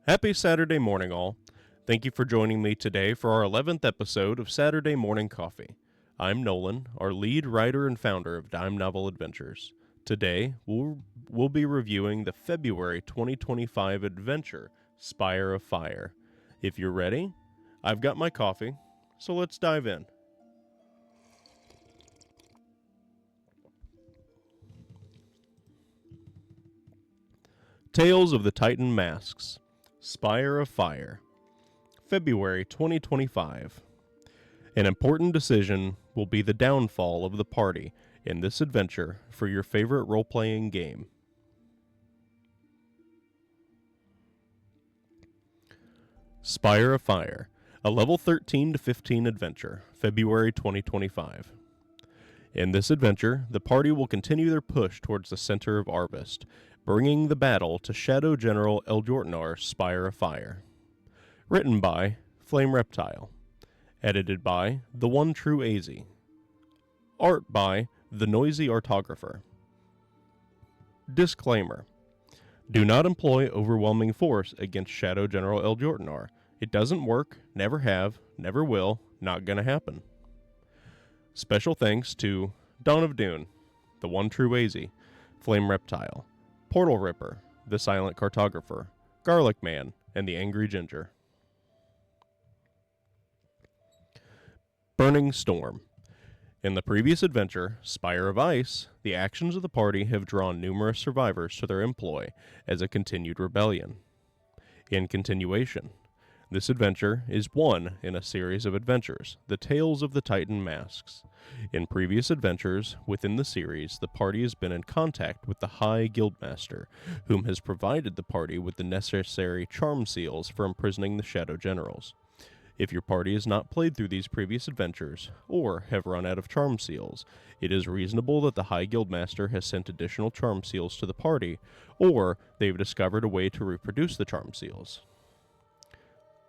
Happy Saturday morning, all. Thank you for joining me today for our 11th episode of Saturday Morning Coffee. I'm Nolan, our lead writer and founder of Dime Novel Adventures. Today, we'll be reviewing the February 2025 adventure, Spire of Fire. If you're ready, I've got my coffee, so let's dive in. Tales of the Titan Masks, Spire of Fire, February 2025. An important decision will be the downfall of the party in this adventure for your favorite role-playing game. Spire of Fire, a level 13 to 15 adventure, February 2025. In this adventure, the party will continue their push towards the center of Arvest, bringing the battle to Shadow General Eljortnar's Spire of Fire. Written by Flame Reptile. Edited by The One True AZ. Art by The Noisy Artographer. Disclaimer. Do not employ overwhelming force against Shadow General Eljortnar. It doesn't work, never have, never will, not gonna happen. Special thanks to Dawn of Dune, The One True AZ, Flame Reptile, Portal Ripper, The Silent Cartographer, Garlic Man, and The Angry Ginger. Burning Storm. In the previous adventure, Spire of Ice, the actions of the party have drawn numerous survivors to their employ as a continued rebellion. In continuation, this adventure is one in a series of adventures, the Tales of the Titan Masks. In previous adventures within the series, the party has been in contact with the High Guildmaster, whom has provided the party with the necessary charm seals for imprisoning the Shadow Generals. If your party has not played through these previous adventures, or have run out of charm seals, it is reasonable that the High Guildmaster has sent additional charm seals to the party, or they've discovered a way to reproduce the charm seals.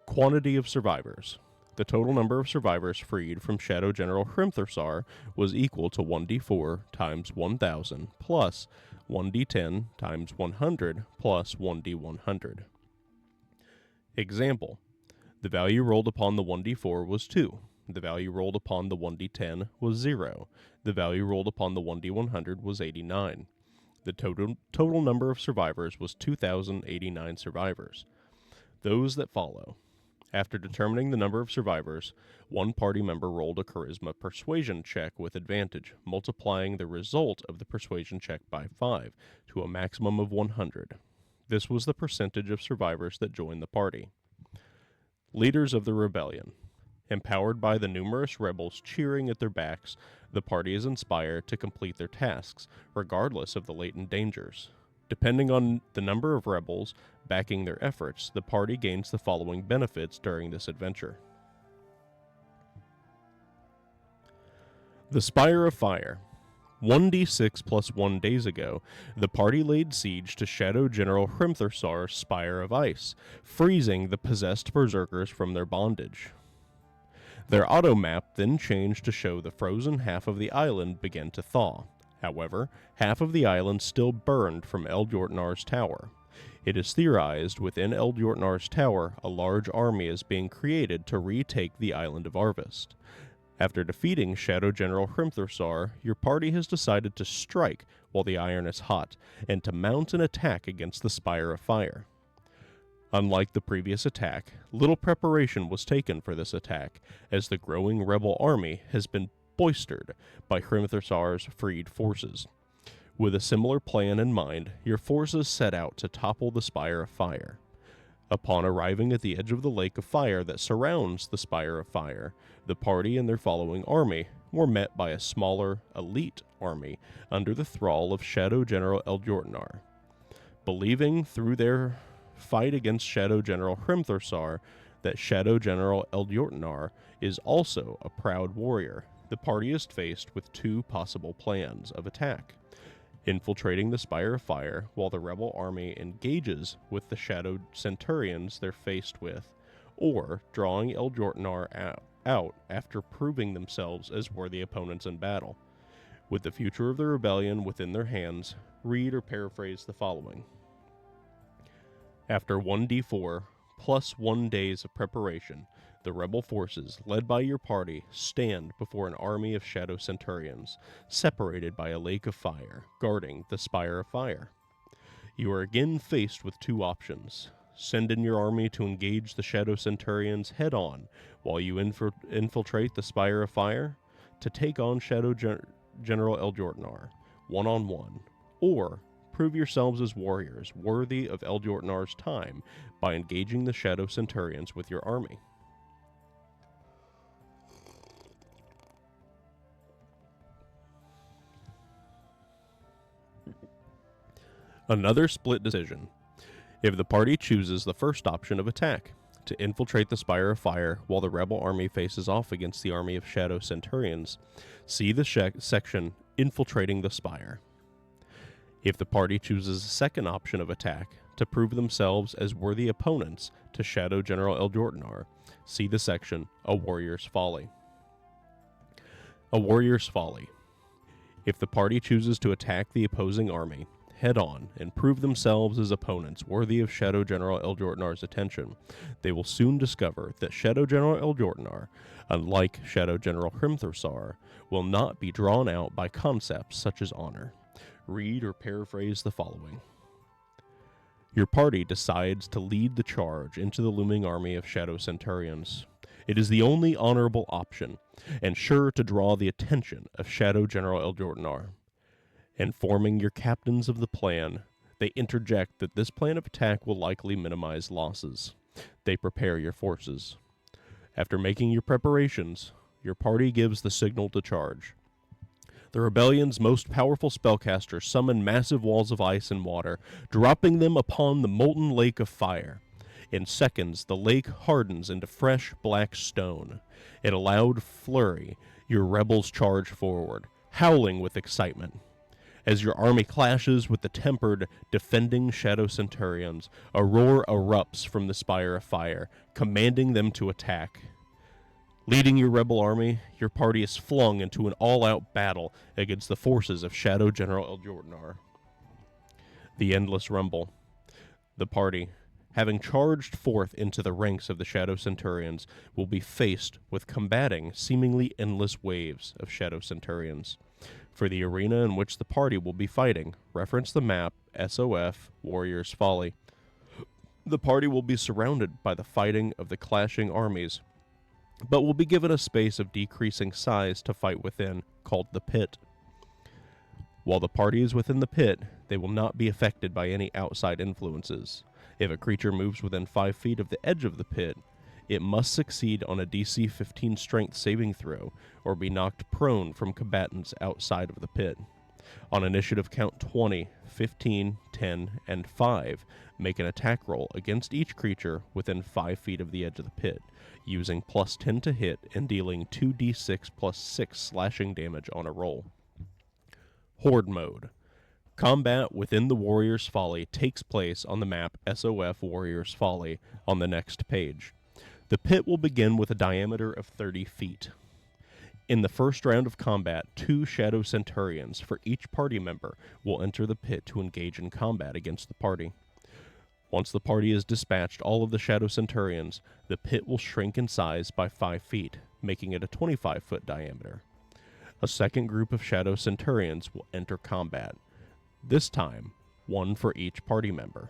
Quantity of survivors. The total number of survivors freed from Shadow General Hrimthursar was equal to 1d4 times 1000 plus 1d10 times 100 plus 1d100. Example. The value rolled upon the 1d4 was 2. The value rolled upon the 1d10 was 0. The value rolled upon the 1d100 was 89. The total number of survivors was 2,089 survivors. Those that follow. After determining the number of survivors, one party member rolled a charisma persuasion check with advantage, multiplying the result of the persuasion check by 5 to a maximum of 100. This was the percentage of survivors that joined the party. Leaders of the rebellion. Empowered by the numerous rebels cheering at their backs, the party is inspired to complete their tasks, regardless of the latent dangers. Depending on the number of rebels backing their efforts, the party gains the following benefits during this adventure. The Spire of Fire. 1d6 plus 1 days ago, the party laid siege to Shadow General Hrimthursar's Spire of Ice, freezing the possessed berserkers from their bondage. Their auto map then changed to show the frozen half of the island began to thaw. However, half of the island still burned from Eljortnar's tower. It is theorized within Eljortnar's tower a large army is being created to retake the island of Arvest. After defeating Shadow General Hrimthursar, your party has decided to strike while the iron is hot, and to mount an attack against the Spire of Fire. Unlike the previous attack, little preparation was taken for this attack, as the growing rebel army has been bolstered by Hrimthursar's freed forces. With a similar plan in mind, your forces set out to topple the Spire of Fire. Upon arriving at the edge of the lake of fire that surrounds the Spire of Fire, the party and their following army were met by a smaller, elite army under the thrall of Shadow General Eljortnar. Believing through their fight against Shadow General Hrimthursar that Shadow General Eljortnar is also a proud warrior, the party is faced with two possible plans of attack: infiltrating the Spire of Fire while the rebel army engages with the Shadow Centurions they're faced with, or drawing Eljortnar out after proving themselves as worthy opponents in battle. With the future of the rebellion within their hands, read or paraphrase the following. After 1d4 plus 1 days of preparation, the rebel forces, led by your party, stand before an army of Shadow Centurions, separated by a lake of fire, guarding the Spire of Fire. You are again faced with two options. Send in your army to engage the Shadow Centurions head-on while you infiltrate the Spire of Fire, to take on General Eljortnar, one-on-one, or prove yourselves as warriors worthy of Eljortnar's time by engaging the Shadow Centurions with your army. Another split decision. If the party chooses the first option of attack, to infiltrate the Spire of Fire while the rebel army faces off against the army of Shadow Centurions, see the section Infiltrating the Spire. If the party chooses a second option of attack, to prove themselves as worthy opponents to Shadow General Eljortnar, see the section A Warrior's Folly. A Warrior's Folly. If the party chooses to attack the opposing army head-on and prove themselves as opponents worthy of Shadow General Eljortnar's attention, they will soon discover that Shadow General Eljortnar, unlike Shadow General Hrimthursar, will not be drawn out by concepts such as honor. Read or paraphrase the following. Your party decides to lead the charge into the looming army of Shadow Centurions. It is the only honorable option, and sure to draw the attention of Shadow General Eljortnar. Informing your captains of the plan, they interject that this plan of attack will likely minimize losses. They prepare your forces. After making your preparations, your party gives the signal to charge. The rebellion's most powerful spellcasters summon massive walls of ice and water, dropping them upon the molten lake of fire. In seconds, the lake hardens into fresh black stone. In a loud flurry, your rebels charge forward, howling with excitement. As your army clashes with the tempered, defending Shadow Centurions, a roar erupts from the Spire of Fire, commanding them to attack. Leading your rebel army, your party is flung into an all-out battle against the forces of Shadow General Eljortnar. The Endless Rumble. The party, having charged forth into the ranks of the Shadow Centurions, will be faced with combating seemingly endless waves of Shadow Centurions. For the arena in which the party will be fighting, reference the map SOF Warrior's Folly. The party will be surrounded by the fighting of the clashing armies, but will be given a space of decreasing size to fight within, called the Pit. While the party is within the pit, they will not be affected by any outside influences. If a creature moves within 5 feet of the edge of the pit, it must succeed on a DC 15 strength saving throw or be knocked prone from combatants outside of the pit. On initiative count 20, 15, 10, and 5, make an attack roll against each creature within 5 feet of the edge of the pit, using plus 10 to hit and dealing 2d6 plus 6 slashing damage on a roll. Horde Mode. Combat within the Warrior's Folly takes place on the map SOF Warrior's Folly on the next page. The pit will begin with a diameter of 30 feet. In the first round of combat, 2 Shadow Centurions for each party member will enter the pit to engage in combat against the party. Once the party has dispatched all of the Shadow Centurions, the pit will shrink in size by 5 feet, making it a 25-foot diameter. A second group of Shadow Centurions will enter combat. This time, 1 for each party member.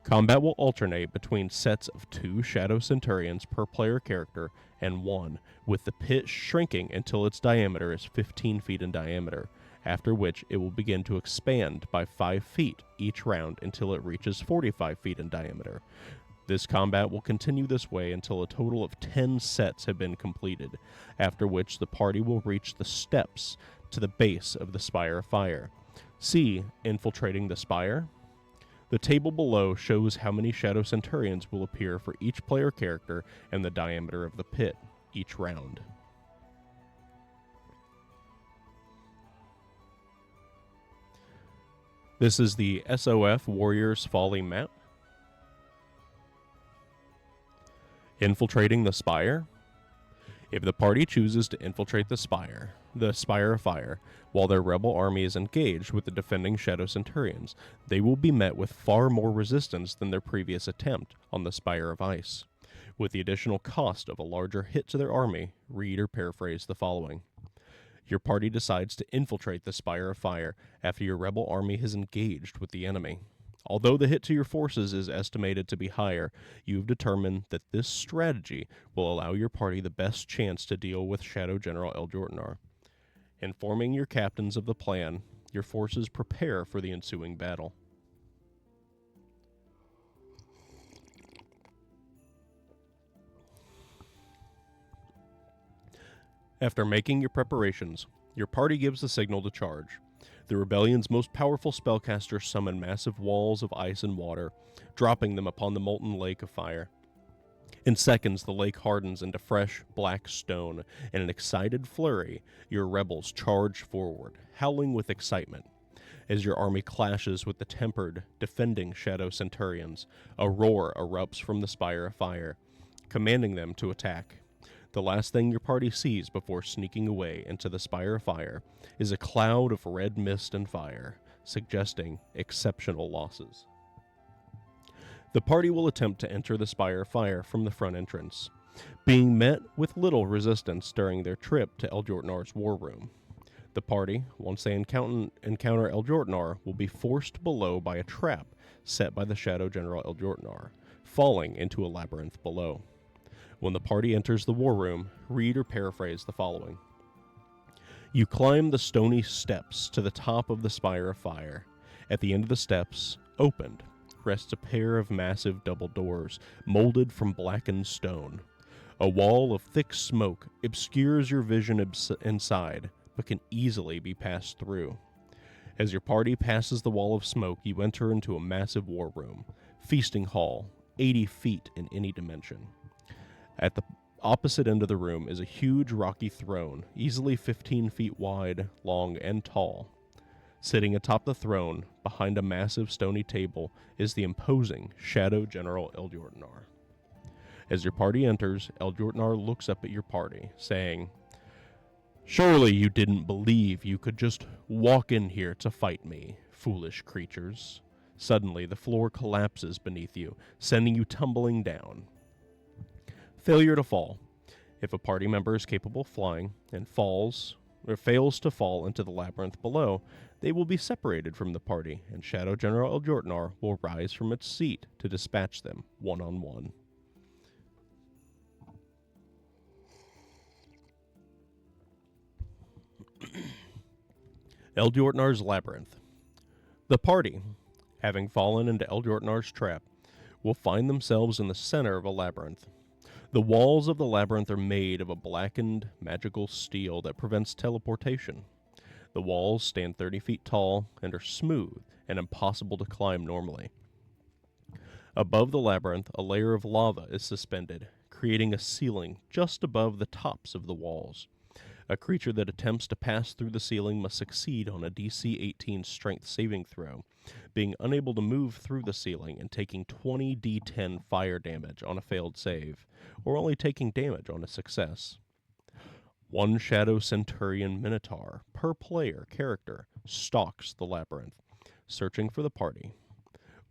Combat will alternate between sets of 2 Shadow Centurions per player character and 1, with the pit shrinking until its diameter is 15 feet in diameter, after which it will begin to expand by 5 feet each round until it reaches 45 feet in diameter. This combat will continue this way until a total of 10 sets have been completed, after which the party will reach the steps to the base of the Spire of Fire. See Infiltrating the Spire. The table below shows how many Shadow Centurions will appear for each player character and the diameter of the pit each round. This is the SOF Warrior's Folly map. Infiltrating the Spire. If the party chooses to infiltrate the Spire of Fire, while their rebel army is engaged with the defending Shadow Centurions, they will be met with far more resistance than their previous attempt on the Spire of Ice. With the additional cost of a larger hit to their army, read or paraphrase the following. Your party decides to infiltrate the Spire of Fire after your rebel army has engaged with the enemy. Although the hit to your forces is estimated to be higher, you've determined that this strategy will allow your party the best chance to deal with Shadow General Eljortnar. Informing your captains of the plan, your forces prepare for the ensuing battle. After making your preparations, your party gives the signal to charge. The rebellion's most powerful spellcasters summon massive walls of ice and water, dropping them upon the molten lake of fire. In seconds, the lake hardens into fresh, black stone. In an excited flurry, your rebels charge forward, howling with excitement. As your army clashes with the tempered, defending Shadow Centurions, a roar erupts from the Spire of Fire, commanding them to attack. The last thing your party sees before sneaking away into the Spire of Fire is a cloud of red mist and fire, suggesting exceptional losses. The party will attempt to enter the Spire of Fire from the front entrance, being met with little resistance during their trip to Eljortnar's war room. The party, once they encounter Eljortnar, will be forced below by a trap set by the Shadow General Eljortnar, falling into a labyrinth below. When the party enters the war room, read or paraphrase the following. You climb the stony steps to the top of the Spire of Fire. At the end of the steps, opened, rests a pair of massive double doors, molded from blackened stone. A wall of thick smoke obscures your vision inside, but can easily be passed through. As your party passes the wall of smoke, you enter into a massive war room, feasting hall, 80 feet in any dimension. At the opposite end of the room is a huge rocky throne, easily 15 feet wide, long, and tall. Sitting atop the throne, behind a massive stony table, is the imposing Shadow General Eljortnar. As your party enters, Eljortnar looks up at your party, saying, "Surely you didn't believe you could just walk in here to fight me, foolish creatures." Suddenly, the floor collapses beneath you, sending you tumbling down. Failure to fall. If a party member is capable of flying and fails to fall into the labyrinth below, they will be separated from the party, and Shadow General Eljortnar will rise from its seat to dispatch them one-on-one. Eljortnar's Labyrinth. The party, having fallen into Eljortnar's trap, will find themselves in the center of a labyrinth. The walls of the labyrinth are made of a blackened, magical steel that prevents teleportation. The walls stand 30 feet tall and are smooth and impossible to climb normally. Above the labyrinth, a layer of lava is suspended, creating a ceiling just above the tops of the walls. A creature that attempts to pass through the ceiling must succeed on a DC 18 strength saving throw, being unable to move through the ceiling and taking 20 D10 fire damage on a failed save, or only taking damage on a success. One Shadow Centurion Minotaur per player character stalks the labyrinth, searching for the party.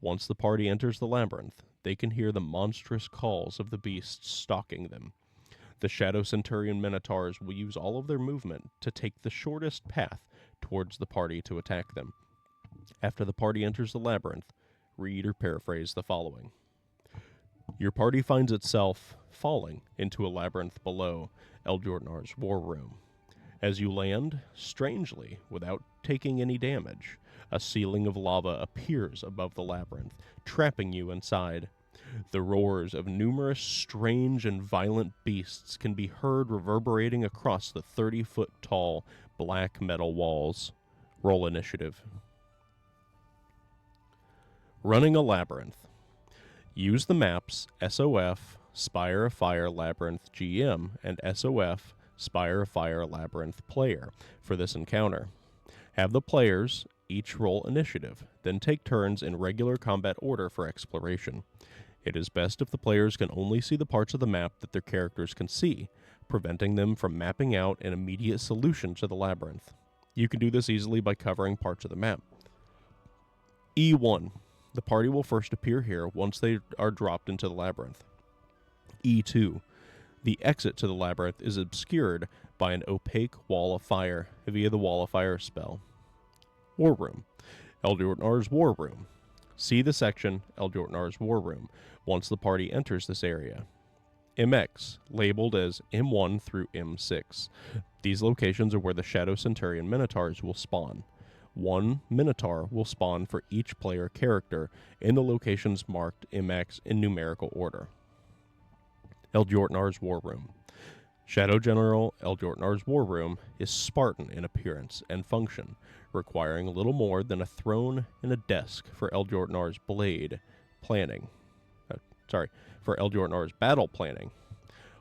Once the party enters the labyrinth, they can hear the monstrous calls of the beasts stalking them. The Shadow Centurion Minotaurs will use all of their movement to take the shortest path towards the party to attack them. After the party enters the labyrinth, read or paraphrase the following. Your party finds itself falling into a labyrinth below Eljortnar's war room. As you land, strangely, without taking any damage, a ceiling of lava appears above the labyrinth, trapping you inside. The roars of numerous strange and violent beasts can be heard reverberating across the 30-foot tall black metal walls. Roll initiative. Running a labyrinth. Use the maps SOF, Spire of Fire Labyrinth GM, and SOF, Spire of Fire Labyrinth Player for this encounter. Have the players each roll initiative, then take turns in regular combat order for exploration. It is best if the players can only see the parts of the map that their characters can see, preventing them from mapping out an immediate solution to the labyrinth. You can do this easily by covering parts of the map. E1. The party will first appear here once they are dropped into the labyrinth. E2. The exit to the labyrinth is obscured by an opaque wall of fire via the wall of fire spell. War Room. Eldjornar's War Room. See the section Eldjornar's War Room once the party enters this area. MX, labeled as M1 through M6. These locations are where the Shadow Centurion Minotaurs will spawn. One Minotaur will spawn for each player character in the locations marked MX in numerical order. Eldjornar's War Room. Shadow General Eldjornar's War Room is Spartan in appearance and function, requiring little more than a throne and a desk for Eldjornar's battle planning.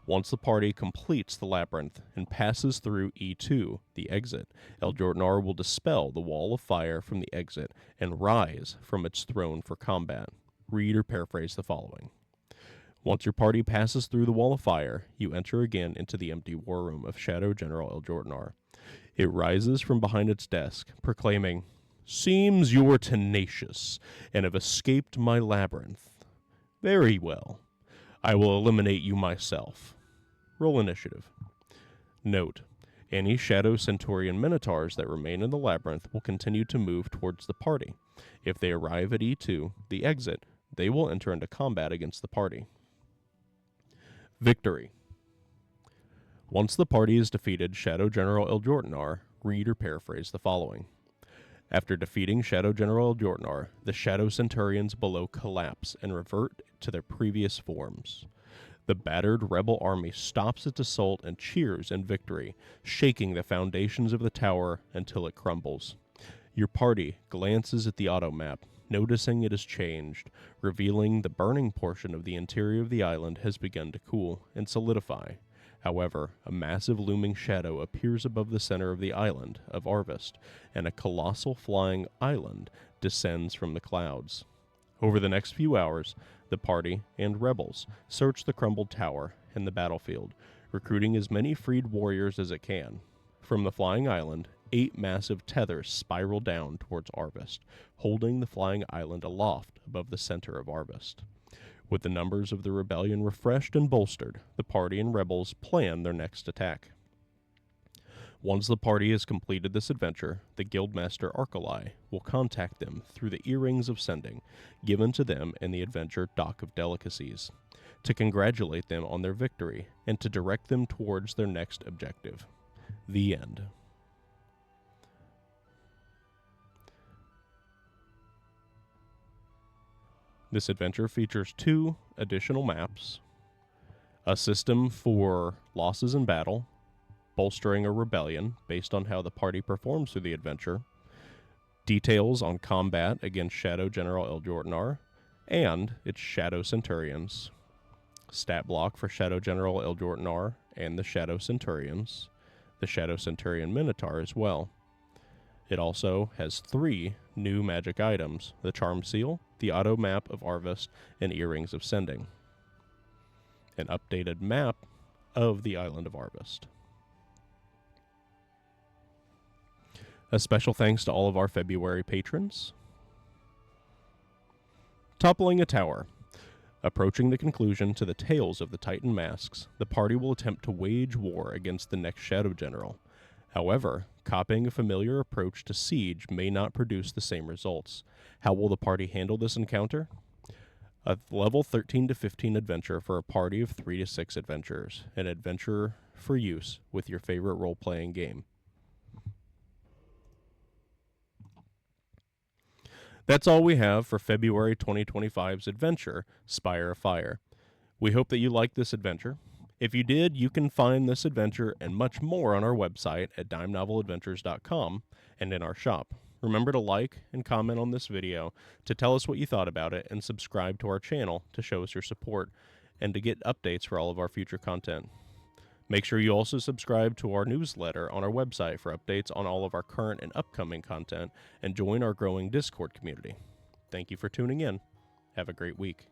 Once the party completes the labyrinth and passes through E2, the exit, Eldjornar will dispel the wall of fire from the exit and rise from its throne for combat. Read or paraphrase the following. Once your party passes through the wall of fire, you enter again into the empty war room of Shadow General Eldjornar. It rises from behind its desk, proclaiming, "Seems you're tenacious, and have escaped my labyrinth. Very well. I will eliminate you myself. Roll initiative." Note: any Shadow Centurion Minotaurs that remain in the labyrinth will continue to move towards the party. If they arrive at E2, the exit, they will enter into combat against the party. Victory. Once the party has defeated Shadow General Eldjornar, read or paraphrase the following. After defeating Shadow General Eldjornar, the Shadow Centurions below collapse and revert to their previous forms. The battered rebel army stops its assault and cheers in victory, shaking the foundations of the tower until it crumbles. Your party glances at the auto map, noticing it has changed, revealing the burning portion of the interior of the island has begun to cool and solidify. However, a massive looming shadow appears above the center of the island of Arvest, and a colossal flying island descends from the clouds. Over the next few hours, the party and rebels search the crumbled tower and the battlefield, recruiting as many freed warriors as it can. From the flying island, 8 massive tethers spiral down towards Arvest, holding the flying island aloft above the center of Arvest. With the numbers of the rebellion refreshed and bolstered, the party and rebels plan their next attack. Once the party has completed this adventure, the Guildmaster Arcali will contact them through the Earrings of Sending, given to them in the adventure Dock of Delicacies, to congratulate them on their victory and to direct them towards their next objective. The end. This adventure features 2 additional maps, a system for losses in battle, bolstering a rebellion based on how the party performs through the adventure, details on combat against Shadow General Eldjornar and its Shadow Centurions, stat block for Shadow General Eldjornar and the Shadow Centurions, the Shadow Centurion Minotaur as well. It also has 3 new magic items: the Charm Seal, the Auto Map of Arvest, and Earrings of Sending. An updated map of the island of Arvest. A special thanks to all of our February patrons. Toppling a Tower. Approaching the conclusion to the Tales of the Titan Masks, the party will attempt to wage war against the next Shadow General. However, copying a familiar approach to siege may not produce the same results. How will the party handle this encounter? A level 13 to 15 adventure for a party of 3 to 6 adventurers. An adventure for use with your favorite role-playing game. That's all we have for February 2025's adventure, Spire of Fire. We hope that you liked this adventure. If you did, you can find this adventure and much more on our website at dimenoveladventures.com and in our shop. Remember to like and comment on this video to tell us what you thought about it, and subscribe to our channel to show us your support and to get updates for all of our future content. Make sure you also subscribe to our newsletter on our website for updates on all of our current and upcoming content, and join our growing Discord community. Thank you for tuning in. Have a great week.